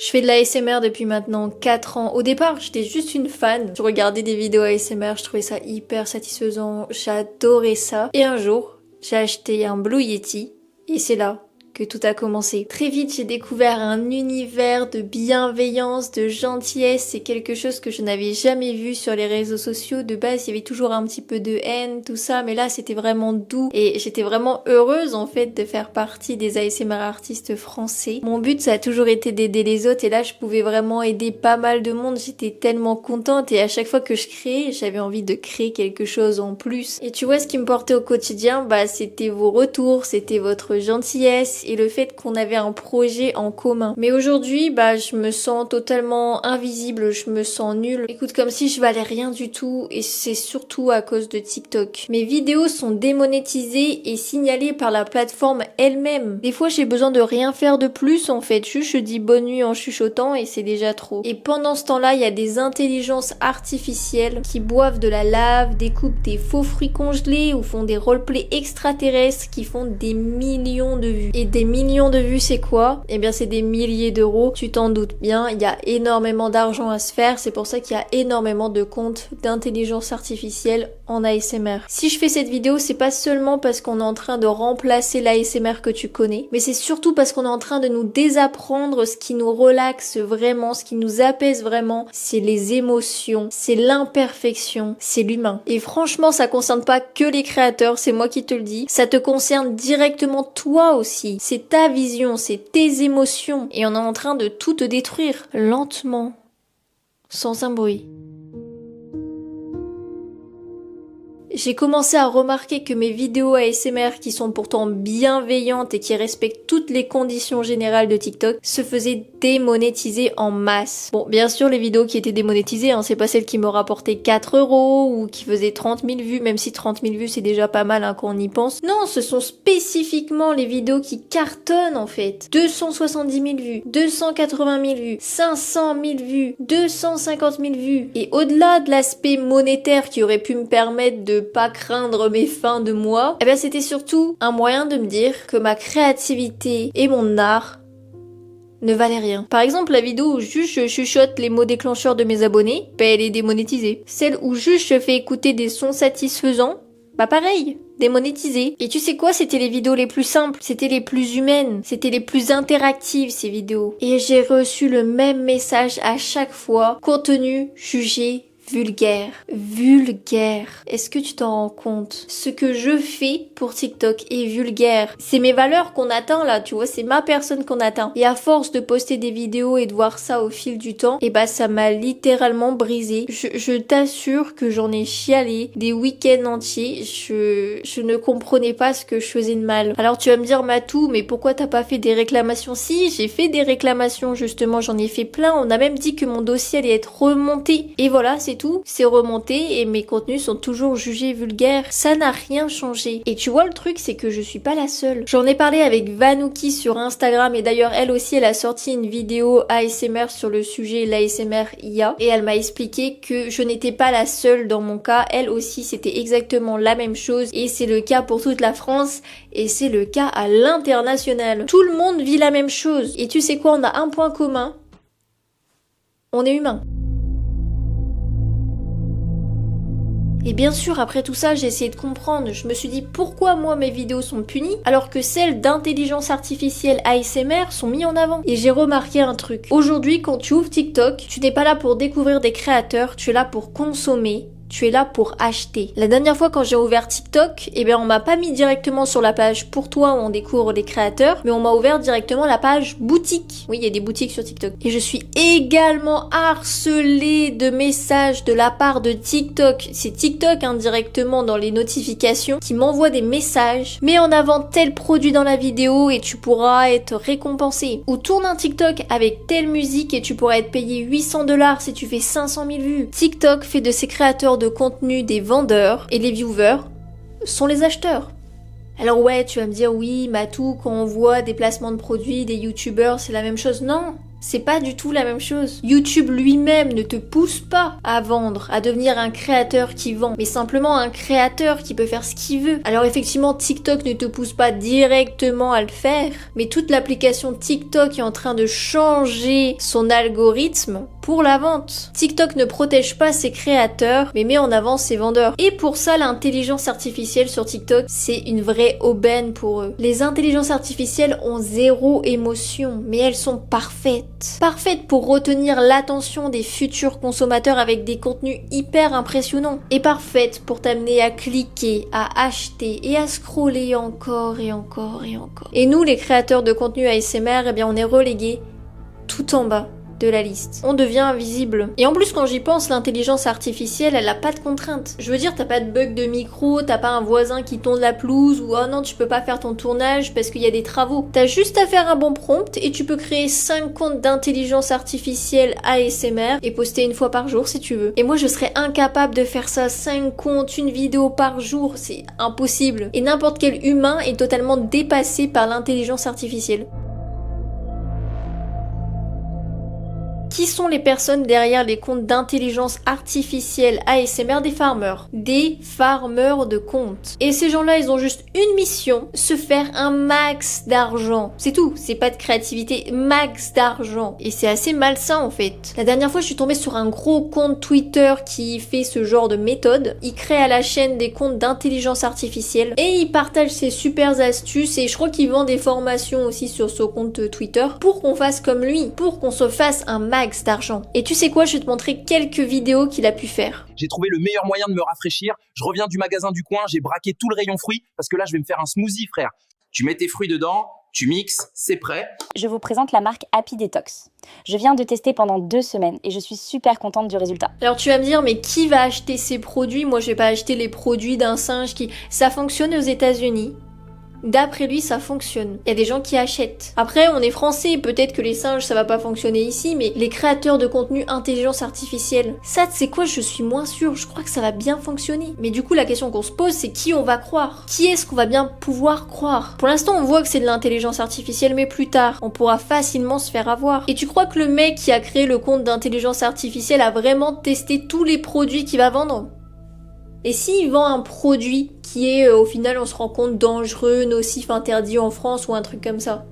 Je fais de l'ASMR depuis maintenant 4 ans. Au départ, j'étais juste une fan. Je regardais des vidéos ASMR, je trouvais ça hyper satisfaisant, j'adorais ça. Et un jour, j'ai acheté un Blue Yeti et c'est là que tout a commencé. Très vite, j'ai découvert un univers de bienveillance, de gentillesse. C'est quelque chose que je n'avais jamais vu sur les réseaux sociaux. De base, il y avait toujours un petit peu de haine, tout ça, mais là, c'était vraiment doux. Et j'étais vraiment heureuse, en fait, de faire partie des ASMR artistes français. Mon but, ça a toujours été d'aider les autres, et là, je pouvais vraiment aider pas mal de monde. J'étais tellement contente, et à chaque fois que je créais, j'avais envie de créer quelque chose en plus. Et tu vois, ce qui me portait au quotidien, bah, c'était vos retours, c'était votre gentillesse, et le fait qu'on avait un projet en commun. Mais aujourd'hui, bah, je me sens totalement invisible, je me sens nulle. Écoute, comme si je valais rien du tout, et c'est surtout à cause de TikTok. Mes vidéos sont démonétisées et signalées par la plateforme elle-même. Des fois, j'ai besoin de rien faire de plus, en fait. Juste, je dis bonne nuit en chuchotant et c'est déjà trop. Et pendant ce temps-là, il y a des intelligences artificielles qui boivent de la lave, découpent des faux fruits congelés ou font des roleplays extraterrestres qui font des millions de vues. Et des millions de vues, c'est quoi? Eh bien, c'est des milliers d'euros. Tu t'en doutes bien, il y a énormément d'argent à se faire. C'est pour ça qu'il y a énormément de comptes d'intelligence artificielle en ASMR. Si je fais cette vidéo, c'est pas seulement parce qu'on est en train de remplacer l'ASMR que tu connais, mais c'est surtout parce qu'on est en train de nous désapprendre ce qui nous relaxe vraiment, ce qui nous apaise vraiment. C'est les émotions, c'est l'imperfection, c'est l'humain. Et franchement, ça concerne pas que les créateurs, c'est moi qui te le dis. Ça te concerne directement toi aussi. C'est ta vision, c'est tes émotions. Et on est en train de tout te détruire, lentement, sans un bruit. J'ai commencé à remarquer que mes vidéos ASMR, qui sont pourtant bienveillantes et qui respectent toutes les conditions générales de TikTok, se faisaient démonétiser en masse. Bon, bien sûr, les vidéos qui étaient démonétisées, hein, c'est pas celles qui me rapportaient 4 € ou qui faisaient 30 000 vues, même si 30 000 vues c'est déjà pas mal quand on y pense. Non, ce sont spécifiquement les vidéos qui cartonnent en fait. 270 000 vues, 280 000 vues, 500 000 vues, 250 000 vues. Et au-delà de l'aspect monétaire qui aurait pu me permettre de pas craindre mes fins de mois, eh bien c'était surtout un moyen de me dire que ma créativité et mon art ne valaient rien. Par exemple, la vidéo où juste je chuchote les mots déclencheurs de mes abonnés, ben elle est démonétisée. Celle où juste je fais écouter des sons satisfaisants, bah pareil, démonétisée. Et tu sais quoi, c'était les vidéos les plus simples, c'était les plus humaines, c'était les plus interactives ces vidéos. Et j'ai reçu le même message à chaque fois, contenu jugé vulgaire. Vulgaire. Est-ce que tu t'en rends compte? Ce que je fais pour TikTok est vulgaire. C'est mes valeurs qu'on atteint là, tu vois, c'est ma personne qu'on atteint. Et à force de poster des vidéos et de voir ça au fil du temps, et bah ça m'a littéralement brisé. Je t'assure que j'en ai chialé des week-ends entiers. Je ne comprenais pas ce que je faisais de mal. Alors tu vas me dire, Matou, mais pourquoi t'as pas fait des réclamations? Si, j'ai fait des réclamations justement, j'en ai fait plein. On a même dit que mon dossier allait être remonté. Et voilà, c'est remonté et mes contenus sont toujours jugés vulgaires. Ça n'a rien changé. Et tu vois, le truc, c'est que je suis pas la seule. J'en ai parlé avec Vanouki sur Instagram et d'ailleurs, elle aussi, elle a sorti une vidéo ASMR sur le sujet l'ASMR IA et elle m'a expliqué que je n'étais pas la seule dans mon cas. Elle aussi, c'était exactement la même chose et c'est le cas pour toute la France et c'est le cas à l'international. Tout le monde vit la même chose. Et tu sais quoi, on a un point commun. On est humain. Et bien sûr, après tout ça, j'ai essayé de comprendre. Je me suis dit pourquoi moi mes vidéos sont punies alors que celles d'intelligence artificielle ASMR sont mises en avant. Et j'ai remarqué un truc. Aujourd'hui, quand tu ouvres TikTok, tu n'es pas là pour découvrir des créateurs, tu es là pour consommer. Tu es là pour acheter. La dernière fois quand j'ai ouvert TikTok, eh bien on m'a pas mis directement sur la page pour toi où on découvre les créateurs, mais on m'a ouvert directement la page boutique. Oui, il y a des boutiques sur TikTok. Et je suis également harcelée de messages de la part de TikTok. C'est TikTok indirectement dans les notifications qui m'envoie des messages. Mets en avant tel produit dans la vidéo et tu pourras être récompensé. Ou tourne un TikTok avec telle musique et tu pourras être payé 800 $ si tu fais 500 000 vues. TikTok fait de ses créateurs de contenu des vendeurs et les viewers sont les acheteurs. Alors ouais, tu vas me dire oui, Matou, quand on voit des placements de produits, des youtubeurs, c'est la même chose. Non, C'est pas du tout la même chose. YouTube lui-même ne te pousse pas à vendre, à devenir un créateur qui vend, mais simplement un créateur qui peut faire ce qu'il veut. Alors effectivement, TikTok ne te pousse pas directement à le faire, mais toute l'application TikTok est en train de changer son algorithme pour la vente. TikTok ne protège pas ses créateurs, mais met en avant ses vendeurs. Et pour ça, l'intelligence artificielle sur TikTok, c'est une vraie aubaine pour eux. Les intelligences artificielles ont zéro émotion, mais elles sont parfaites. Parfaites pour retenir l'attention des futurs consommateurs avec des contenus hyper impressionnants. Et parfaites pour t'amener à cliquer, à acheter et à scroller encore et encore et encore. Et nous, les créateurs de contenu ASMR, eh bien on est relégués tout en bas de la liste. On devient invisible. Et en plus, quand j'y pense, l'intelligence artificielle, elle a pas de contraintes. Je veux dire, t'as pas de bug de micro, t'as pas un voisin qui tonde la pelouse, ou oh non, tu peux pas faire ton tournage parce qu'il y a des travaux. T'as juste à faire un bon prompt et tu peux créer 5 comptes d'intelligence artificielle ASMR et poster une fois par jour si tu veux. Et moi, je serais incapable de faire ça, 5 comptes, une vidéo par jour, c'est impossible. Et n'importe quel humain est totalement dépassé par l'intelligence artificielle. Qui sont les personnes derrière les comptes d'intelligence artificielle ASMR? Des farmers. Des farmers de comptes. Et ces gens-là, ils ont juste une mission, se faire un max d'argent. C'est tout, c'est pas de créativité, max d'argent. Et c'est assez malsain en fait. La dernière fois, je suis tombée sur un gros compte Twitter qui fait ce genre de méthode. Il crée à la chaîne des comptes d'intelligence artificielle et il partage ses super astuces et je crois qu'il vend des formations aussi sur son compte Twitter pour qu'on fasse comme lui, pour qu'on se fasse un max d'argent. Et tu sais quoi, je vais te montrer quelques vidéos qu'il a pu faire. J'ai trouvé le meilleur moyen de me rafraîchir. Je reviens du magasin du coin, j'ai braqué tout le rayon fruits parce que là, je vais me faire un smoothie, frère. Tu mets tes fruits dedans, tu mixes, c'est prêt. Je vous présente la marque Happy Detox. Je viens de tester pendant 2 semaines et je suis super contente du résultat. Alors tu vas me dire, mais qui va acheter ces produits? Moi, je vais pas acheter les produits d'un singe qui... Ça fonctionne aux États-Unis. D'après lui, ça fonctionne. Il y a des gens qui achètent. Après, on est français, peut-être que les singes, ça va pas fonctionner ici, mais les créateurs de contenu intelligence artificielle, ça, tu sais quoi, je suis moins sûre. Je crois que ça va bien fonctionner. Mais du coup, la question qu'on se pose, c'est qui on va croire? Qui est-ce qu'on va bien pouvoir croire? Pour l'instant, on voit que c'est de l'intelligence artificielle, mais plus tard, on pourra facilement se faire avoir. Et tu crois que le mec qui a créé le compte d'intelligence artificielle a vraiment testé tous les produits qu'il va vendre? Et s'il vend un produit qui est, au final, on se rend compte, dangereux, nocif, interdit en France ou un truc comme ça,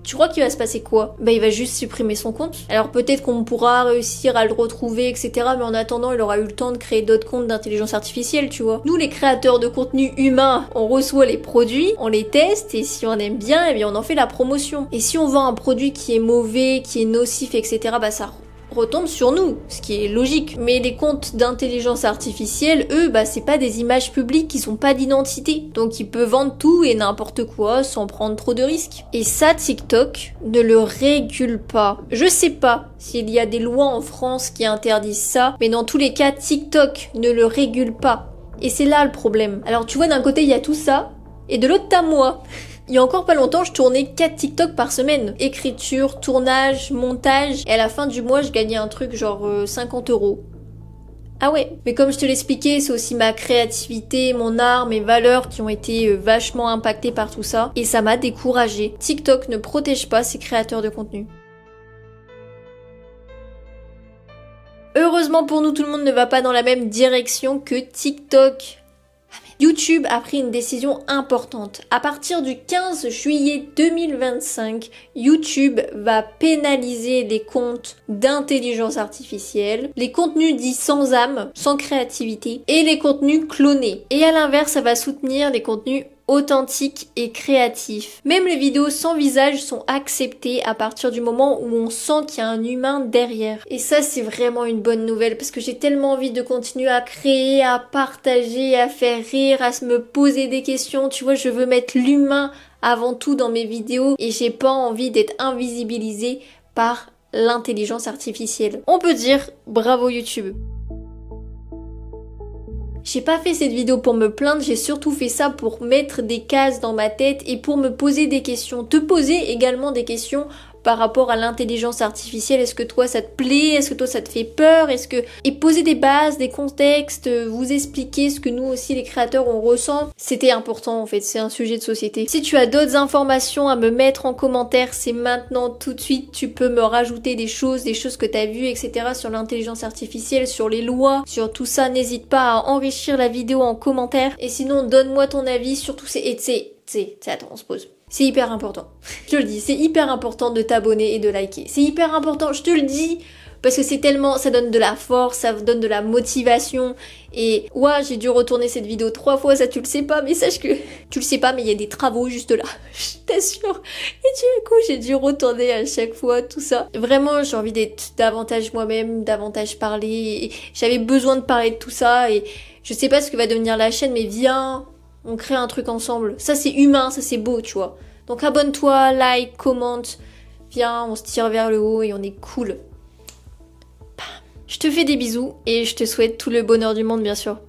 tu crois qu'il va se passer quoi? Bah il va juste supprimer son compte. Alors peut-être qu'on pourra réussir à le retrouver, etc. Mais en attendant, il aura eu le temps de créer d'autres comptes d'intelligence artificielle, tu vois. Nous, les créateurs de contenu humain, on reçoit les produits, on les teste, et si on aime bien, eh bien on en fait la promotion. Et si on vend un produit qui est mauvais, qui est nocif, etc., bah ça retombe sur nous, ce qui est logique. Mais les comptes d'intelligence artificielle, eux, bah c'est pas des images publiques qui sont pas d'identité. Donc ils peuvent vendre tout et n'importe quoi sans prendre trop de risques. Et ça, TikTok ne le régule pas. Je sais pas s'il y a des lois en France qui interdisent ça, mais dans tous les cas, TikTok ne le régule pas. Et c'est là le problème. Alors tu vois, d'un côté, il y a tout ça, et de l'autre, t'as moi. Il y a encore pas longtemps, je tournais 4 TikTok par semaine. Écriture, tournage, montage. Et à la fin du mois, je gagnais un truc genre 50 €. Ah ouais, mais comme je te l'expliquais, c'est aussi ma créativité, mon art, mes valeurs qui ont été vachement impactées par tout ça. Et ça m'a découragée. TikTok ne protège pas ses créateurs de contenu. Heureusement pour nous, tout le monde ne va pas dans la même direction que TikTok. YouTube a pris une décision importante. À partir du 15 juillet 2025, YouTube va pénaliser les comptes d'intelligence artificielle, les contenus dits sans âme, sans créativité, et les contenus clonés. Et à l'inverse, ça va soutenir les contenus authentiques et créatifs. Même les vidéos sans visage sont acceptées à partir du moment où on sent qu'il y a un humain derrière. Et ça, c'est vraiment une bonne nouvelle parce que j'ai tellement envie de continuer à créer, à partager, à faire rire, à me poser des questions. Tu vois, je veux mettre l'humain avant tout dans mes vidéos et j'ai pas envie d'être invisibilisée par l'intelligence artificielle. On peut dire bravo YouTube. J'ai pas fait cette vidéo pour me plaindre, j'ai surtout fait ça pour mettre des cases dans ma tête et pour me poser des questions. Te poser également des questions par rapport à l'intelligence artificielle. Est-ce que toi ça te plaît? Est-ce que toi ça te fait peur? Et poser des bases, des contextes, vous expliquer ce que nous aussi les créateurs on ressent, c'était important en fait, c'est un sujet de société. Si tu as d'autres informations à me mettre en commentaire, c'est maintenant tout de suite, tu peux me rajouter des choses que tu as vues, etc. sur l'intelligence artificielle, sur les lois, sur tout ça, n'hésite pas à enrichir la vidéo en commentaire. Et sinon, donne-moi ton avis sur tout ces... Attends, on se pose. C'est hyper important. Je te le dis, c'est hyper important de t'abonner et de liker. C'est hyper important, je te le dis, parce que c'est tellement... Ça donne de la force, ça donne de la motivation. Et ouais, j'ai dû retourner cette vidéo 3 fois, ça tu le sais pas, mais sache que... Tu le sais pas, mais il y a des travaux juste là. Je t'assure. Et du coup, j'ai dû retourner à chaque fois, tout ça. Vraiment, j'ai envie d'être davantage moi-même, davantage parler. Et j'avais besoin de parler de tout ça. Et je sais pas ce que va devenir la chaîne, mais viens... On crée un truc ensemble. Ça, c'est humain, ça, c'est beau, tu vois. Donc, abonne-toi, like, commente. Viens, on se tire vers le haut et on est cool. Je te fais des bisous et je te souhaite tout le bonheur du monde, bien sûr.